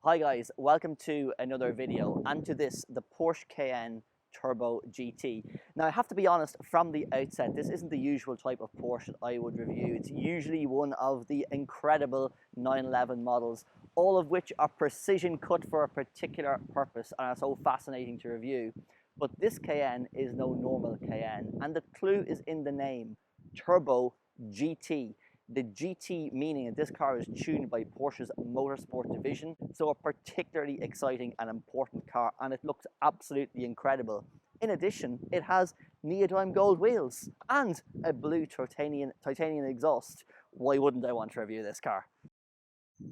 Hi guys, welcome to another video and to this, the Porsche Cayenne Turbo GT. Now I have to be honest, from the outset, this isn't the usual type of Porsche that I would review. It's usually one of the incredible 911 models, all of which are precision cut for a particular purpose and are so fascinating to review. But this Cayenne is no normal Cayenne, and the clue is in the name, Turbo GT. The GT meaning that this car is tuned by Porsche's motorsport division, so a particularly exciting and important car, and it looks absolutely incredible. In addition, it has neodyme gold wheels and a blue titanium exhaust. Why wouldn't I want to review this car?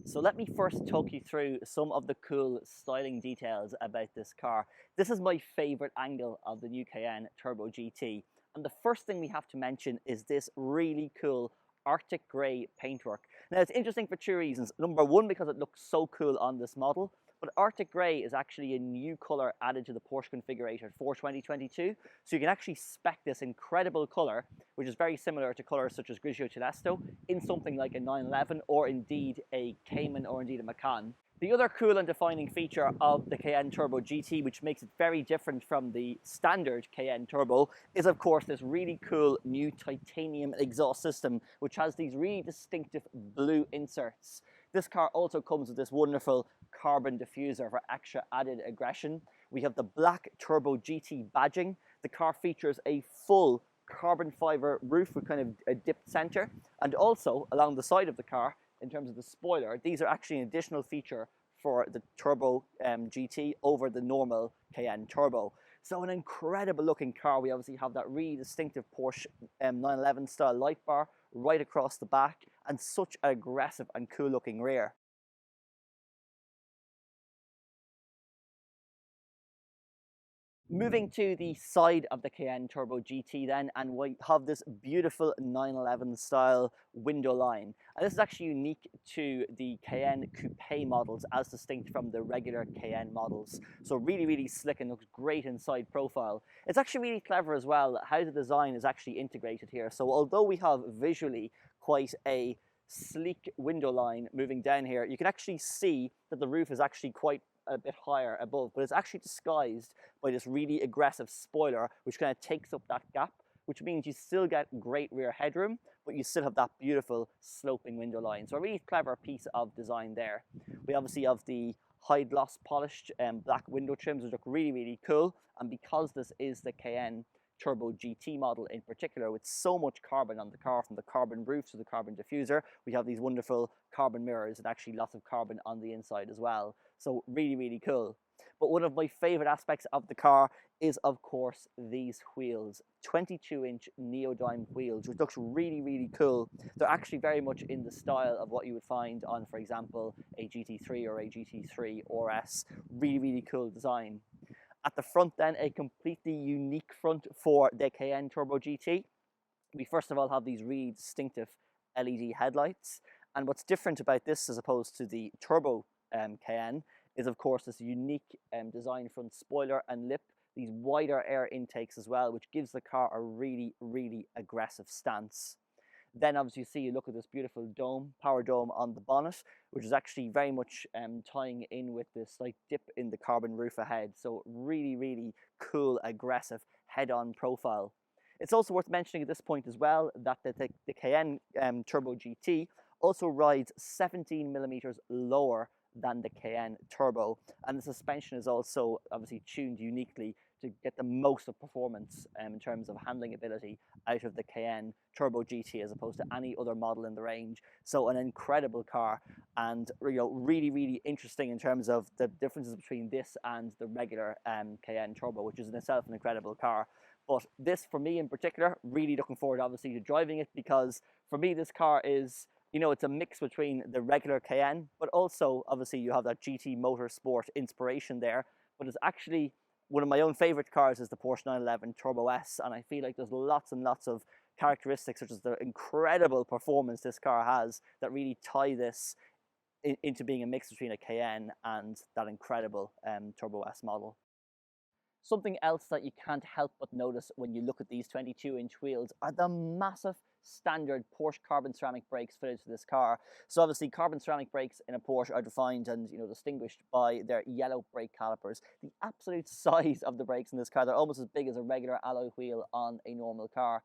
So let me first talk you through some of the cool styling details about this car. This is my favorite angle of the new Cayenne Turbo GT, and the first thing we have to mention is this really cool Arctic grey paintwork. Now it's interesting for two reasons. Number one, because it looks so cool on this model, but Arctic grey is actually a new colour added to the Porsche configurator for 2022. So you can actually spec this incredible colour, which is very similar to colours such as Grigio Celeste, in something like a 911 or indeed a Cayman or indeed a Macan. The other cool and defining feature of the Cayenne Turbo GT, which makes it very different from the standard Cayenne Turbo, is of course this really cool new titanium exhaust system, which has these really distinctive blue inserts. This car also comes with this wonderful carbon diffuser for extra added aggression. We have the black Turbo GT badging. The car features a full carbon fiber roof with kind of a dipped center, and also along the side of the car, in terms of the spoiler, these are actually an additional feature for the Turbo GT over the normal Cayenne Turbo. So an incredible looking car. We obviously have that really distinctive Porsche 911 style light bar right across the back, and such an aggressive and cool looking rear. Moving to the side of the Cayenne Turbo GT then, and we have this beautiful 911 style window line. And this is actually unique to the Cayenne Coupe models as distinct from the regular Cayenne models. So really, really slick and looks great inside profile. It's actually really clever as well how the design is actually integrated here. So although we have visually quite a sleek window line moving down here, you can actually see that the roof is actually quite a bit higher above, but it's actually disguised by this really aggressive spoiler which kind of takes up that gap, which means you still get great rear headroom, but you still have that beautiful sloping window line. So a really clever piece of design there. We obviously have the high gloss polished black window trims, which look really, really cool, and because this is the Cayenne Turbo GT model in particular, with so much carbon on the car, from the carbon roof to the carbon diffuser, we have these wonderful carbon mirrors and actually lots of carbon on the inside as well. So really, really cool. But one of my favorite aspects of the car is of course these wheels, 22-inch neodyme wheels, which looks really, really cool. They're actually very much in the style of what you would find on, for example, a GT3 or a GT3 RS. Really, really cool design. At the front then, a completely unique front for the Cayenne Turbo GT. We first of all have these really distinctive LED headlights. And what's different about this as opposed to the Turbo Cayenne is of course this unique design front spoiler and lip, these wider air intakes as well, which gives the car a really, really aggressive stance. Then obviously you see, you look at this beautiful dome, power dome on the bonnet, which is actually very much tying in with this slight dip in the carbon roof ahead. So really, really cool, aggressive head-on profile. It's also worth mentioning at this point as well that the Cayenne Turbo GT also rides 17 millimeters lower than the Cayenne Turbo, and the suspension is also obviously tuned uniquely to get the most of performance in terms of handling ability out of the Cayenne Turbo GT as opposed to any other model in the range. So an incredible car, and really, really interesting in terms of the differences between this and the regular Cayenne Turbo, which is in itself an incredible car. But this, for me in particular, really looking forward obviously to driving it, because for me this car is, it's a mix between the regular Cayenne, but also obviously you have that GT Motorsport inspiration there. But it's actually one of my own favorite cars is the Porsche 911 Turbo S, and I feel like there's lots and lots of characteristics such as the incredible performance this car has that really tie this into being a mix between a Cayenne and that incredible Turbo S model. Something else that you can't help but notice when you look at these 22-inch wheels are the massive standard Porsche carbon ceramic brakes fitted to this car. So obviously carbon ceramic brakes in a Porsche are defined and distinguished by their yellow brake calipers. The absolute size of the brakes in this car, they're almost as big as a regular alloy wheel on a normal car.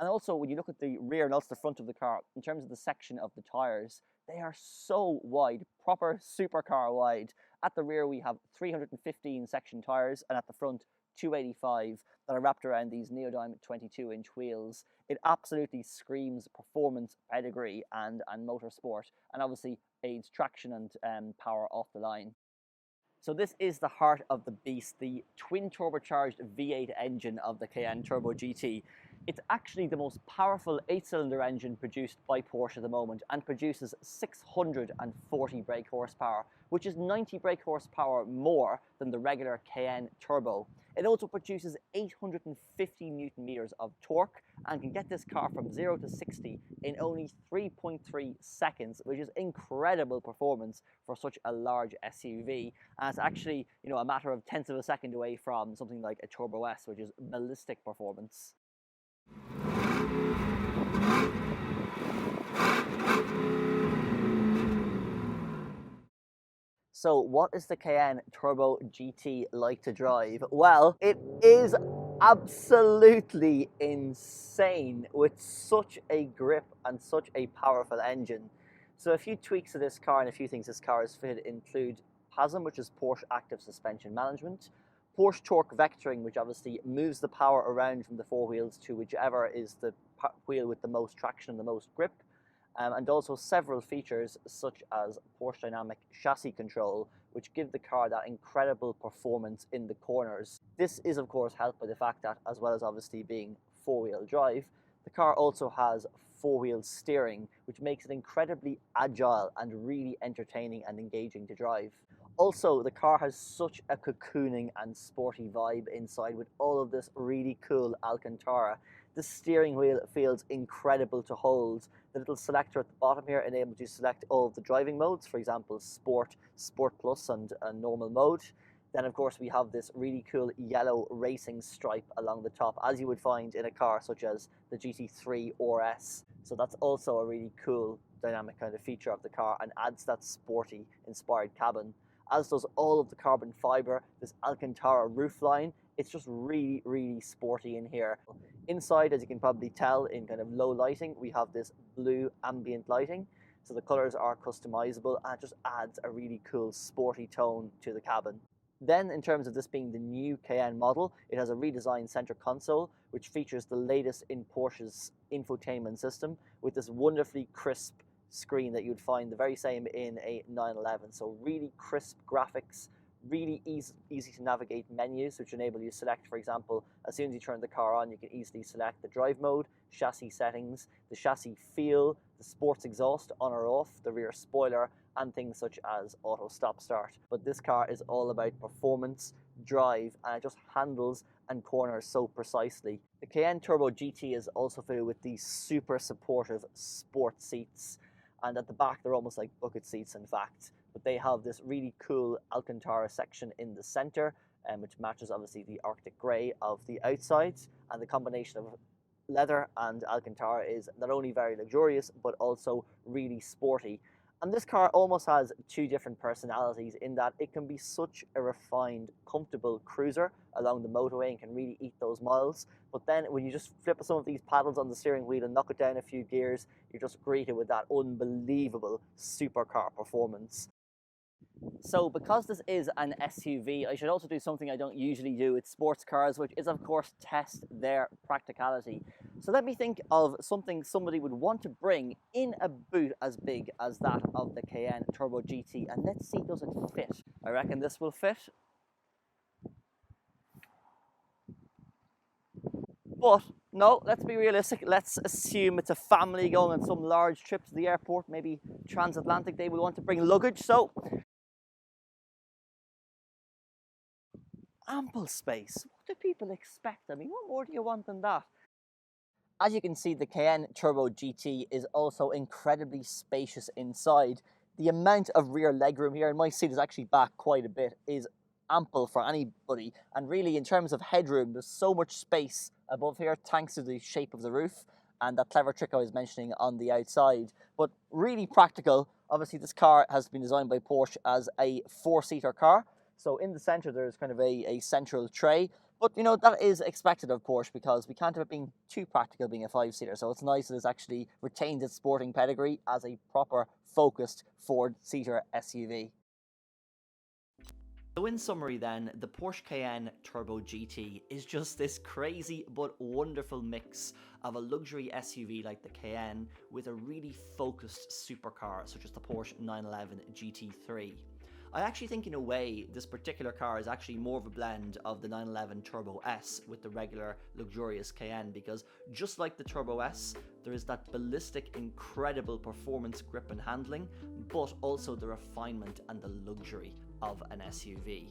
And also when you look at the rear and also the front of the car, in terms of the section of the tires, they are so wide, proper supercar wide. At the rear we have 315 section tires, and at the front 285 that are wrapped around these neodyme 22-inch wheels. It absolutely screams performance, pedigree and motorsport, and obviously aids traction and power off the line. So this is the heart of the beast, the twin turbocharged V8 engine of the Cayenne Turbo GT. It's actually the most powerful 8-cylinder engine produced by Porsche at the moment, and produces 640 brake horsepower, which is 90 brake horsepower more than the regular Cayenne Turbo. It also produces 850 Newton meters of torque and can get this car from 0 to 60 in only 3.3 seconds, which is incredible performance for such a large SUV. And it's actually, a matter of tenths of a second away from something like a Turbo S, which is ballistic performance. So what is the Cayenne Turbo GT like to drive? Well, it is absolutely insane with such a grip and such a powerful engine. So a few tweaks to this car and a few things this car is fitted include PASM, which is Porsche Active Suspension Management, Porsche Torque Vectoring, which obviously moves the power around from the four wheels to whichever is the wheel with the most traction and the most grip. And also several features such as Porsche Dynamic Chassis Control, which give the car that incredible performance in the corners. This is of course helped by the fact that, as well as obviously being four-wheel drive, the car also has four-wheel steering, which makes it incredibly agile and really entertaining and engaging to drive. Also, the car has such a cocooning and sporty vibe inside with all of this really cool alcantara. The steering wheel feels incredible to hold. The little selector at the bottom here enables you to select all of the driving modes, for example, Sport, Sport Plus and normal mode. Then of course we have this really cool yellow racing stripe along the top, as you would find in a car such as the GT3 or S. So that's also a really cool dynamic kind of feature of the car and adds that sporty inspired cabin. As does all of the carbon fiber, this alcantara roofline. It's just really, really sporty in here. Inside, as you can probably tell in kind of low lighting, we have this blue ambient lighting. So the colors are customizable and it just adds a really cool sporty tone to the cabin. Then in terms of this being the new Cayenne model, it has a redesigned center console, which features the latest in Porsche's infotainment system with this wonderfully crisp screen that you'd find the very same in a 911. So really crisp graphics, really easy to navigate menus, which enable you to select, for example, as soon as you turn the car on, you can easily select the drive mode, chassis settings, the chassis feel, the sports exhaust on or off, the rear spoiler, and things such as auto stop start. But this car is all about performance, drive, and it just handles and corners so precisely. The Cayenne Turbo GT is also fitted with these super supportive sport seats, and at the back they're almost like bucket seats in fact. But they have this really cool alcantara section in the center, which matches obviously the Arctic grey of the outside, and the combination of leather and alcantara is not only very luxurious but also really sporty. And this car almost has two different personalities in that it can be such a refined, comfortable cruiser along the motorway and can really eat those miles. But then when you just flip some of these paddles on the steering wheel and knock it down a few gears, you're just greeted with that unbelievable supercar performance. So because this is an SUV, I should also do something I don't usually do with sports cars, which is of course test their practicality. So let me think of something somebody would want to bring in a boot as big as that of the Cayenne Turbo GT, and let's see, does it fit? I reckon this will fit. But no, let's be realistic. Let's assume it's a family going on some large trip to the airport, maybe transatlantic. They will want to bring luggage, so ample space. What do people expect? I mean, what more do you want than that? As you can see, the Cayenne Turbo GT is also incredibly spacious inside. The amount of rear legroom here, and my seat is actually back quite a bit, is ample for anybody. And really, in terms of headroom, there's so much space above here thanks to the shape of the roof and that clever trick I was mentioning on the outside. But really practical. Obviously, this car has been designed by Porsche as a four-seater car. So in the center, there's kind of a central tray. But, you know, that is expected of Porsche because we can't have it being too practical being a five-seater. So it's nice that it's actually retained its sporting pedigree as a proper, focused four-seater SUV. So in summary then, the Porsche Cayenne Turbo GT is just this crazy but wonderful mix of a luxury SUV like the Cayenne with a really focused supercar such as the Porsche 911 GT3. I actually think in a way this particular car is actually more of a blend of the 911 Turbo S with the regular luxurious Cayenne, because just like the Turbo S, there is that ballistic, incredible performance, grip and handling, but also the refinement and the luxury of an SUV.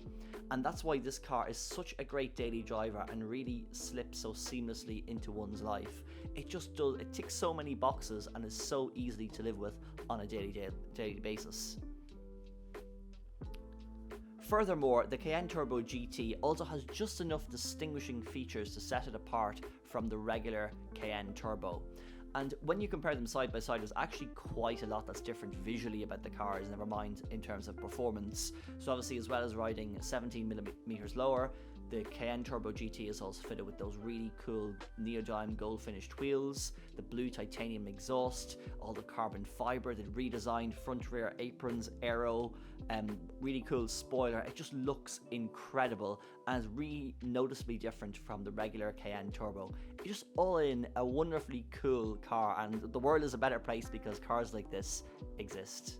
And that's why this car is such a great daily driver and really slips so seamlessly into one's life. It just does, it ticks so many boxes and is so easy to live with on a daily basis. Furthermore, the Cayenne Turbo GT also has just enough distinguishing features to set it apart from the regular Cayenne Turbo. And when you compare them side by side, there's actually quite a lot that's different visually about the cars, never mind in terms of performance. So obviously, as well as riding 17mm lower, the Cayenne Turbo GT is also fitted with those really cool neodyme gold finished wheels, the blue titanium exhaust, all the carbon fiber, the redesigned front rear aprons, aero, really cool spoiler. It just looks incredible and is really noticeably different from the regular Cayenne Turbo. It's just all in a wonderfully cool car, and the world is a better place because cars like this exist.